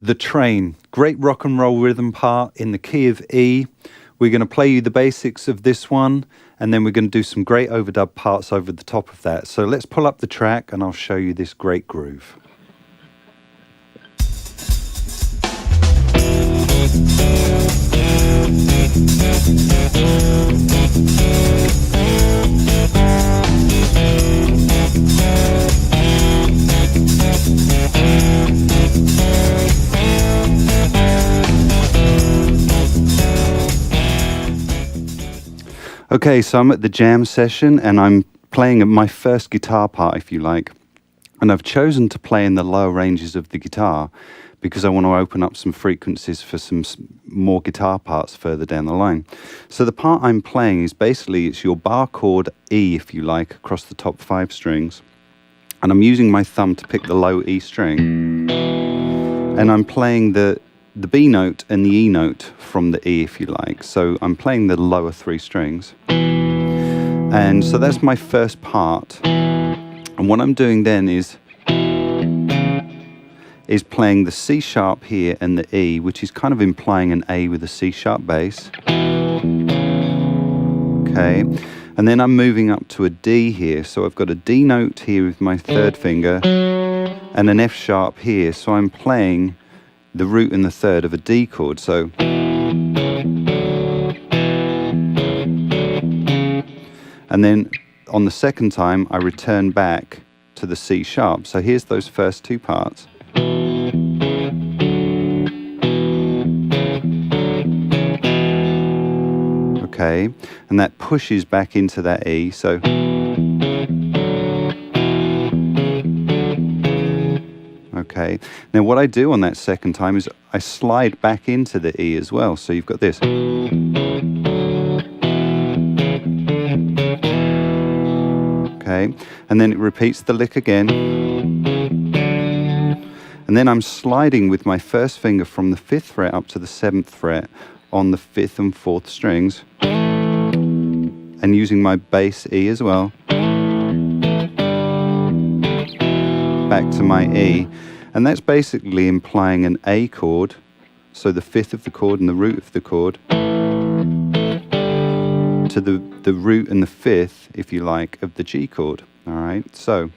The Train, great rock and roll rhythm part in the key of E. We're going to play you the basics of this one, and then we're going to do some great overdub parts over the top of that. So let's pull up the track and I'll show you this great groove. Okay, so I'm at the jam session and I'm playing my first guitar part, if you like. And I've chosen to play in the lower ranges of the guitar because I want to open up some frequencies for some more guitar parts further down the line. So the part I'm playing is basically, it's your bar chord E, if you like, across the top 5 strings. And I'm using my thumb to pick the low E string. And I'm playing the B note and the E note from the E, if you like. So I'm playing the lower 3 strings. And so that's my first part. And what I'm doing then is playing the C sharp here and the E, which is kind of implying an A with a C sharp bass. Okay. And then I'm moving up to a D here. So I've got a D note here with my 3rd finger and an F sharp here. So I'm playing the root and the 3rd of a D chord. So and then on the second time I return back to the C sharp. So here's those first 2 parts. Okay, and that pushes back into that E. So okay, now what I do on that second time is I slide back into the E as well. So you've got this. Okay, and then it repeats the lick again. And then I'm sliding with my first finger from the 5th fret up to the 7th fret on the 5th and 4th strings. And using my bass E as well. Back to my E. And that's basically implying an A chord. So the 5th of the chord and the root of the chord. To the root and the 5th, if you like, of the G chord. All right, so.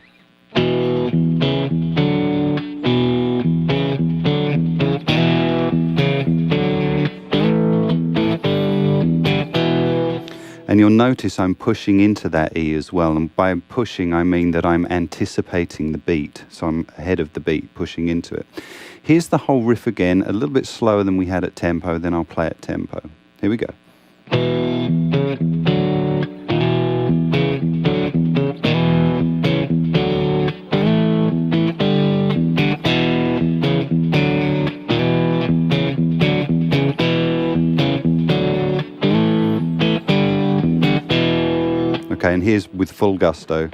And you'll notice I'm pushing into that E as well. And by pushing, I mean that I'm anticipating the beat. So I'm ahead of the beat, pushing into it. Here's the whole riff again, a little bit slower than we had at tempo, then I'll play at tempo. Here we go. Okay, and here's with full gusto.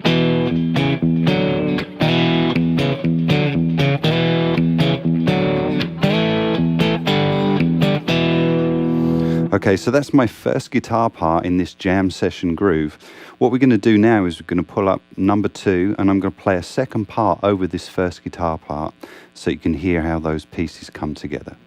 Okay, so that's my first guitar part in this jam session groove. What we're going to do now is we're going to pull up number 2, and I'm going to play a second part over this first guitar part so you can hear how those pieces come together.